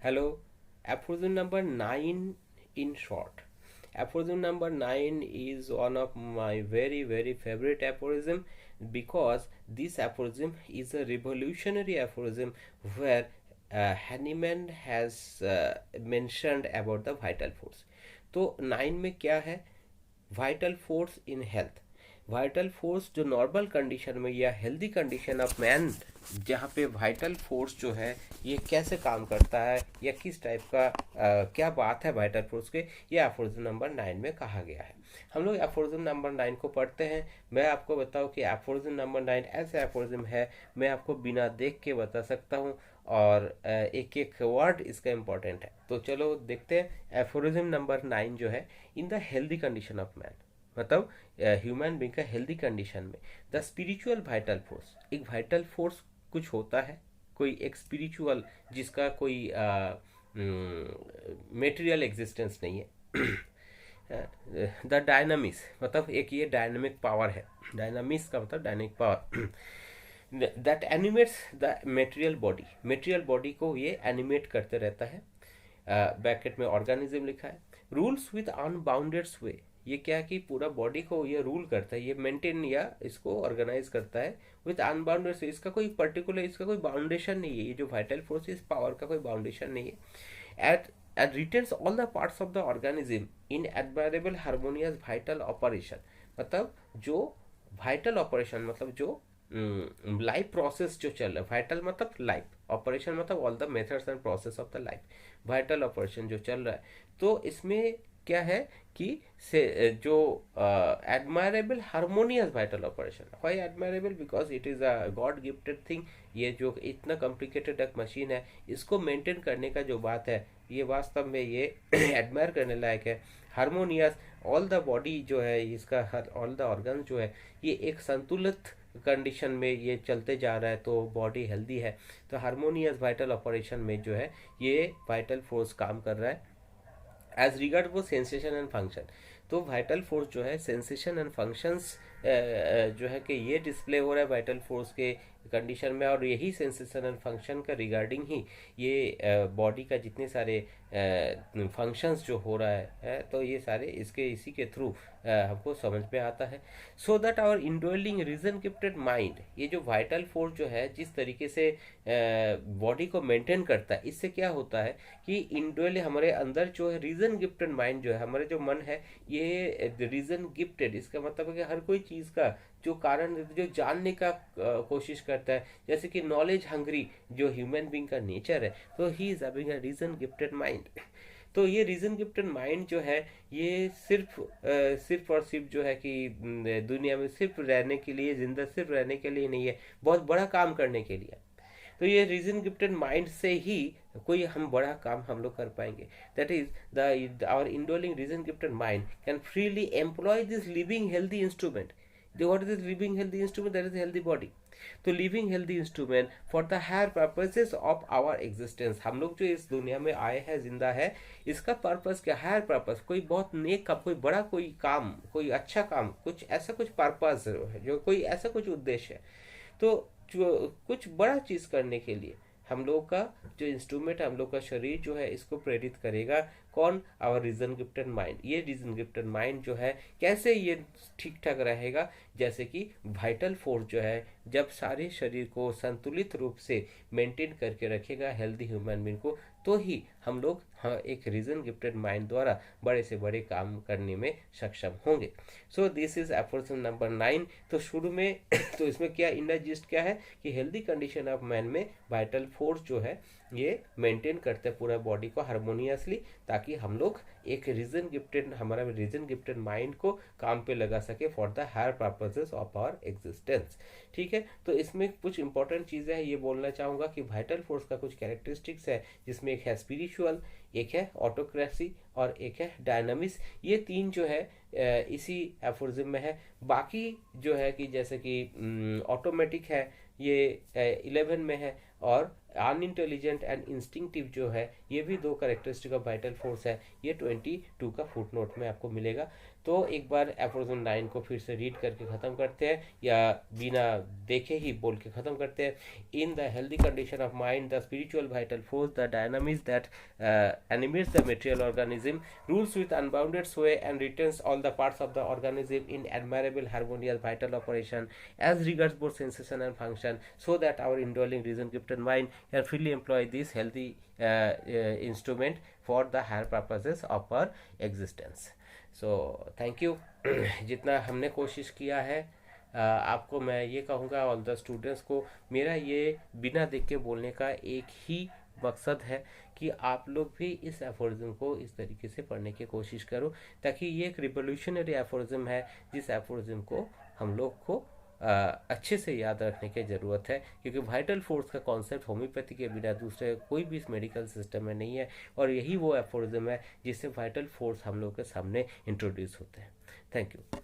Hello, aphorism number 9 in short. Aphorism number 9 is one of my very favorite aphorism because this aphorism is a revolutionary aphorism where Hahnemann has mentioned about the vital force. तो 9 में क्या है? Vital force in health. Vital force जो normal condition में या healthy condition of man, जहाँ पे vital force जो है ये कैसे काम करता है या किस टाइप का क्या बात है वाइटल फोर्स के, ये एफोरिज्म नंबर 9 में कहा गया है। हम लोग एफोरिज्म नंबर 9 को पढ़ते हैं। मैं आपको बताऊं कि एफोरिज्म नंबर 9 ऐसे एफोरिज्म है, मैं आपको बिना देख के बता सकता हूँ और एक एक वर्ड इसका इम्पोर्टेंट है। तो चलो देखते हैं। एफोरिज्म नंबर 9 जो है, in the healthy condition of man, मतलब ह्यूमन बींग का हेल्दी कंडीशन में द स्पिरिचुअल वाइटल फोर्स, एक वाइटल फोर्स कुछ होता है, कोई एक स्पिरिचुअल जिसका कोई मेटेरियल एग्जिस्टेंस नहीं है। द डायनामिक्स, मतलब एक ये डायनामिक पावर है। डायनामिक्स का मतलब dynamic power that animates the material body को ये एनिमेट करते रहता है। ब्रैकेट में ऑर्गेनिज्म लिखा है। रूल्स विद अनबाउंडेड वे, ये क्या है कि पूरा बॉडी को ये रूल करता है, ये मेंटेन या इसको ऑर्गेनाइज करता है विद अनबाउंडेड से। इसका कोई पर्टिकुलर, इसका कोई बाउंडेशन नहीं है। ये जो वाइटल फोर्स है, इस पावर का कोई बाउंडेशन नहीं है। It retains all the parts of the organism in admirable harmonious vital operation, मतलब जो वाइटल ऑपरेशन, मतलब जो लाइफ प्रोसेस जो चल रहा है, वाइटल मतलब लाइफ, ऑपरेशन मतलब all the methods and process of the life. Vital operation जो चल रहा है, तो इसमें क्या है कि से जो admirable harmonious vital operation. Why admirable? Because it is a God gifted thing. ये जो इतना कॉम्प्लिकेटेड एक मशीन है, इसको मेंटेन करने का जो बात है, ये वास्तव में ये एडमायर करने लायक है। हार्मोनियस, ऑल द बॉडी जो है इसका, ऑल द ऑर्गन जो है, ये एक संतुलित कंडीशन में ये चलते जा रहा है, तो बॉडी हेल्दी है। तो हार्मोनियस वाइटल ऑपरेशन में जो है ये वाइटल फोर्स काम कर रहा है। एज रिगार्ड वो सेंसेशन एंड फंक्शन, तो वाइटल फोर्स जो है सेंसेशन एंड फंक्शंस जो है कि ये डिस्प्ले हो रहा है वाइटल फोर्स के कंडीशन में, और यही सेंसेशन एंड फंक्शन का रिगार्डिंग ही ये बॉडी का जितने सारे फंक्शंस जो हो रहा है, तो ये सारे इसके इसी के थ्रू हमको समझ में आता है। So that our indwelling reason gifted mind, ये जो वाइटल फोर्स जो है जिस तरीके से बॉडी को मेंटेन करता है, इससे क्या होता है कि इंडवेल हमारे अंदर जो है रीजन गिफ्टेड माइंड जो है, हमारे जो मन है ये रीजन गिफ्टेड, इसका मतलब है कि हर कोई चीज़ का जो कारण जो जानने का कोशिश करता है, जैसे कि नॉलेज हंग्री जो ह्यूमन बीइंग का नेचर है, तो he is having a reason gifted mind. तो ये रीजन गिफ्टेड माइंड जो है, ये सिर्फ और सिर्फ जो है कि दुनिया में सिर्फ रहने के लिए, जिंदा सिर्फ रहने के लिए नहीं है, बहुत बड़ा काम करने के लिए। तो ये रीजन गिफ्टेड माइंड से ही कोई हम बड़ा काम हम लोग कर पाएंगे। That is the our indwelling reason gifted mind can freely employ this living healthy instrument. What is this living healthy instrument? That is healthy body. तो living healthy instrument for the higher purposes of our existence, हम लोग जो इस दुनिया में आए हैं, जिंदा है, इसका पर्पस क्या? हायर पर्पस, कोई बहुत नेक काम, कोई बड़ा कोई काम, कोई अच्छा काम, कुछ ऐसा कुछ पर्पस है, जो कोई ऐसा कुछ उद्देश्य है। तो जो कुछ बड़ा चीज करने के लिए हम लोग का जो इंस्ट्रूमेंट है, हम लोग का शरीर जो है, इसको प्रेरित करेगा कौन? Our reason gifted mind. ये रीजन गिफ्टेड माइंड जो है कैसे ये ठीक ठाक रहेगा? जैसे कि वाइटल फोर्स जो है जब सारे शरीर को संतुलित रूप से मेंटेन करके रखेगा हेल्दी ह्यूमन बीइंग को, तो ही हम लोग एक रीजन गिफ्टेड माइंड द्वारा बड़े से बड़े काम करने में सक्षम होंगे। So this is aphorism number 9। तो शुरू में तो इसमें क्या इनर जिस्ट क्या है कि हेल्दी कंडीशन ऑफ मैन में वाइटल फोर्स जो है ये मेंटेन करते हैं पूरा बॉडी को हार्मोनियसली, ताकि हम लोग एक रीजन गिफ्टेड, हमारा रीजन गिफ्टेड माइंड को काम पे लगा सके for the higher purposes of our existence. ठीक है, तो इसमें कुछ इंपॉर्टेंट चीज़ें हैं, ये बोलना चाहूँगा कि वाइटल फोर्स का कुछ कैरेक्टरिस्टिक्स है, जिसमें एक है स्पिरिचुअल, एक है ऑटोक्रेसी और एक है डायनामिक्स। ये तीन जो है इसी एफोरिज्म में है। बाकी जो है कि जैसे कि ऑटोमेटिक है, ये 11 में है, और अनइंटेलिजेंट एंड इंस्टिंक्टिव जो है, ये भी दो कैरेक्टरिस्टिक ऑफ वाइटल फोर्स है। ये 22 का फुट नोट में आपको मिलेगा। तो एक बार एफोरिज्म 9 को फिर से रीड करके ख़त्म करते हैं, या बिना देखे ही बोल के ख़त्म करते हैं। In the healthy condition of mind the spiritual vital force the dynamics that animates the material organism rules with unbounded sway and retains all the parts of the organism in admirable harmonious vital operation as regards both sensation and function, so that our indwelling reason gifted mind can freely employ this healthy instrument for the higher purposes of our existence. So thank you. जितना हमने कोशिश किया है, आपको मैं ये कहूँगा all the students को, मेरा ये बिना देख के बोलने का एक ही मकसद है कि आप लोग भी इस एफोरिज्म को इस तरीके से पढ़ने की कोशिश करो, ताकि ये एक रिवोल्यूशनरी एफोरिज्म है, जिस एफोरिज्म को हम लोग को अच्छे से याद रखने की ज़रूरत है, क्योंकि वाइटल फोर्स का कॉन्सेप्ट होम्योपैथी के बिना दूसरे कोई भी इस मेडिकल सिस्टम में नहीं है, और यही वो एफोरिज्म है जिससे वाइटल फोर्स हम लोग के सामने इंट्रोड्यूस होते हैं। Thank you.